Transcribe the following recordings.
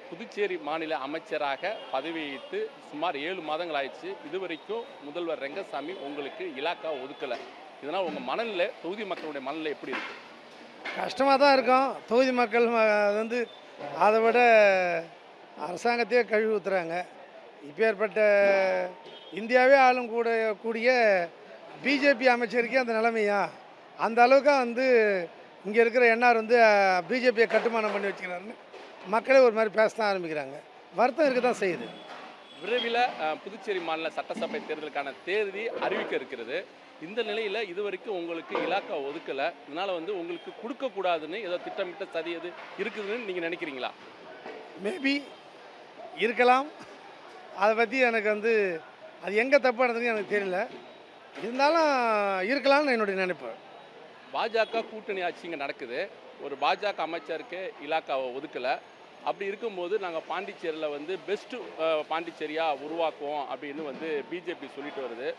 புதுச்சேரி மாநில அமைச்சராக பதவியேற்று சுமார் 7 மாதங்கள் ஆயிடுச்சு. இதுவரைக்கும் முதல்வர் ரெங்கசாமி உங்களுக்கு இலாக்கா ஒதுக்கல. இதனால் உங்க மனநிலை, தொகுதி மக்களுடைய மனநிலை எப்படி இருக்கு? கஷ்டமாக தான் இருக்கும். தொகுதி மக்கள் அது வந்து அதை விட அரசாங்கத்தையே கழுவி ஊத்துறாங்க. இப்பேற்பட்ட இந்தியாவே ஆளும் கூடிய பிஜேபி அமைச்சருக்கே அந்த நிலைமையா? அந்த அளவுக்கு வந்து இங்கே இருக்கிற என்ஆர் வந்து பிஜேபியை கட்டுமானம் பண்ணி வச்சுக்கிறாருன்னு மக்களே ஒரு மாதிரி பேச தான் ஆரம்பிக்கிறாங்க. வருத்தம் இருக்க தான் செய்யுது. விரைவில் புதுச்சேரி மாநில சட்டசபை தேர்தலுக்கான தேதி அறிவிக்க இருக்கிறது. இந்த நிலையில் இதுவரைக்கும் உங்களுக்கு இலாக்கா ஒதுக்கலை. இதனால் வந்து உங்களுக்கு கொடுக்கக்கூடாதுன்னு ஏதோ திட்டமிட்ட சதி எது இருக்குதுன்னு நீங்கள் நினைக்கிறீங்களா? மேபி இருக்கலாம். அதை பற்றி எனக்கு வந்து அது எங்கே தப்பு நடந்ததுன்னு எனக்கு தெரியல. இருந்தாலும் இருக்கலாம்னு என்னுடைய நினைப்பு. பாஜக கூட்டணி ஆட்சி இங்கே நடக்குது. ஒரு பாஜக அமைச்சருக்கு இலாக்காவை ஒதுக்கலை. அப்படி இருக்கும்போது நாங்கள் பாண்டிச்சேரியில் வந்து பெஸ்ட்டு பாண்டிச்சேரியாக உருவாக்குவோம் அப்படின்னு வந்து பிஜேபி சொல்லிட்டு வருது.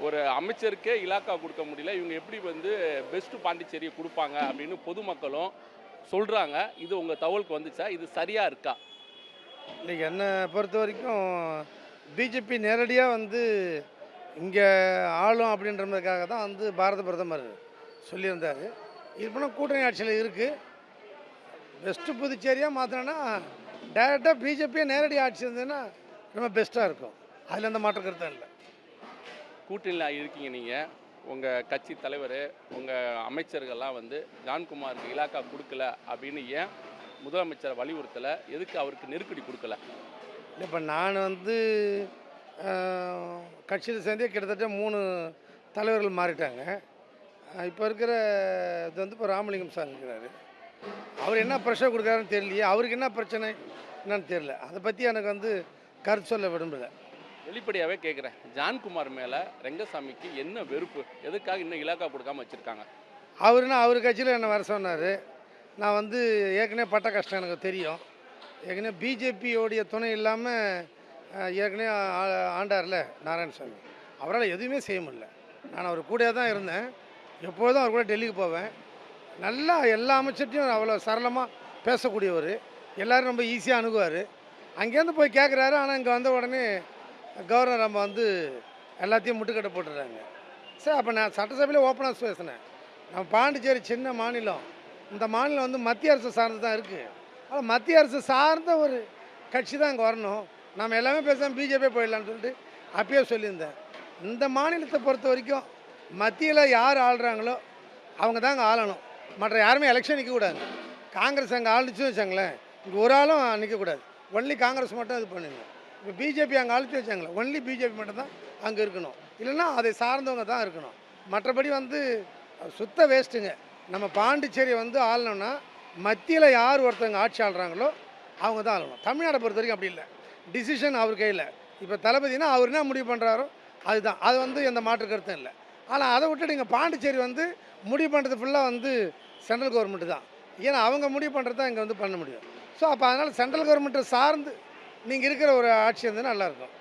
ஒரு அமைச்சருக்கே இலாக்கா கொடுக்க முடியல, இவங்க எப்படி வந்து பெஸ்ட்டு பாண்டிச்சேரியை கொடுப்பாங்க அப்படின்னு பொதுமக்களும் சொல்கிறாங்க. இது உங்கள் தகவலுக்கு வந்துச்சா? இது சரியாக இருக்கா? இன்றைக்கி என்னை பொறுத்த வரைக்கும் பிஜேபி நேரடியாக வந்து இங்கே ஆளும் அப்படின்றதுக்காக தான் வந்து பாரத பிரதமர் சொல்லியிருந்தார். இது பண்ணால் கூட்டணி ஆட்சியில் இருக்குது. பெஸ்ட்டு புதுச்சேரியாக மாற்றினா டைரெக்டாக பிஜேபியை நேரடி ஆட்சி இருந்ததுன்னா ரொம்ப பெஸ்ட்டாக இருக்கும். அதில் எந்த மாற்ற கருத்தும் இல்லை. கூட்டணியில் இருக்கீங்க நீங்கள், உங்கள் கட்சி தலைவர், உங்கள் அமைச்சர்கள்லாம் வந்து ஜான்குமாருக்கு இலாக்கா கொடுக்கல அப்படின்னு ஏன் முதலமைச்சரை வலியுறுத்தலை? எதுக்கு அவருக்கு நெருக்கடி கொடுக்கல? இப்போ நான் வந்து கட்சியில் சேர்ந்தே கிட்டத்தட்ட 3 தலைவர்கள் மாறிட்டாங்க. இப்போ இருக்கிற இது வந்து இப்போ ராமலிங்கம் சார் இருக்கிறாரு. அவர் என்ன ப்ரெஷர் கொடுக்குறாருன்னு தெரியலையே. அவருக்கு என்ன பிரச்சனை என்னன்னு தெரியல. அதை பற்றி எனக்கு வந்து கருத்து சொல்ல விரும்பலை. வெளிப்படையாகவே கேட்குறேன், ஜான்குமார் மேலே ரெங்கசாமிக்கு என்ன வெறுப்பு? எதுக்காக இன்னும் இலாக்கா கொடுக்காம வச்சுருக்காங்க? அவர் கட்சியில் என்னை வர சொன்னார். நான் வந்து ஏற்கனவே பட்ட கஷ்டம் எனக்கு தெரியும். ஏற்கனவே பிஜேபியோடைய துணை இல்லாமல் ஏற்கனவே ஆண்டார்ல நாராயணசாமி, அவரால் எதுவுமே செய்ய முடியல. நான் அவர் கூட தான் இருந்தேன். எப்போதும் அவர் கூட டெல்லிக்கு போவேன். நல்லா எல்லா அமைச்சர்ட்டையும் அவ்வளோ சரளமாக பேசக்கூடியவர். எல்லோரும் ரொம்ப ஈஸியாக அணுகுவார். அங்கேருந்து போய் கேட்குறாரு. ஆனால் இங்கே வந்த உடனே கவர்னர் நம்ம வந்து எல்லாத்தையும் முட்டுக்கட்டை போட்டுடுறாங்க. சரி, அப்போ நான் சட்டசபையில் ஓப்பனாக பேசினேன். நம்ம பாண்டிச்சேரி சின்ன மாநிலம். இந்த மாநிலம் வந்து மத்திய அரசு சார்ந்து தான் இருக்குது. ஆனால் மத்திய அரசு சார்ந்த ஒரு கட்சி தான் இங்கே வரணும். நம்ம எல்லாமே பேசாமல் பிஜேபியே போயிடலான்னு சொல்லிட்டு அப்பயே சொல்லியிருந்தேன். இந்த மாநிலத்தை பொறுத்த வரைக்கும் மத்தியில் யார் ஆள்றாங்களோ அவங்க தான் அங்கே ஆளணும். மற்ற யாருமே எலெக்ஷன் நிற்கக்கூடாது. காங்கிரஸ் அங்கே ஆளுச்சுன்னு வச்சாங்களேன், இங்கே ஒரு ஆளும் நிற்கக்கூடாது. ஒன்லி காங்கிரஸ் மட்டும் இது பண்ணுங்க. இப்போ பிஜேபி அங்கே அழைச்சி வச்சாங்களே, ஒன்லி பிஜேபி மட்டும் தான் அங்கே இருக்கணும். இல்லைன்னா அதை சார்ந்தவங்க தான் இருக்கணும். மற்றபடி வந்து சுத்த வேஸ்ட்டுங்க. நம்ம பாண்டிச்சேரி வந்து ஆளணும்னா மத்தியில் யார் ஒருத்தவங்க ஆட்சி ஆள்றாங்களோ அவங்க தான் ஆளணும். தமிழ்நாடை பொறுத்த வரைக்கும் அப்படி இல்லை. டிசிஷன் அவர் கையில். இப்போ தளபதினா அவர் என்ன முடிவு பண்ணுறாரோ அதுதான். அது வந்து எந்த மாற்று கருத்தும் இல்லை. ஆனால் அதை விட்டுட்டு இங்கே பாண்டிச்சேரி வந்து முடிவு பண்ணுறது ஃபுல்லாக வந்து சென்ட்ரல் கவர்மெண்ட்டு தான். ஏன்னா அவங்க முடிவு பண்ணுறது தான் இங்கே வந்து பண்ண முடியும். ஸோ அப்போ அதனால் சென்ட்ரல் கவர்மெண்ட்டை சார்ந்து நீங்கள் இருக்கிற ஒரு ஆட்சி வந்து நல்லாயிருக்கும்.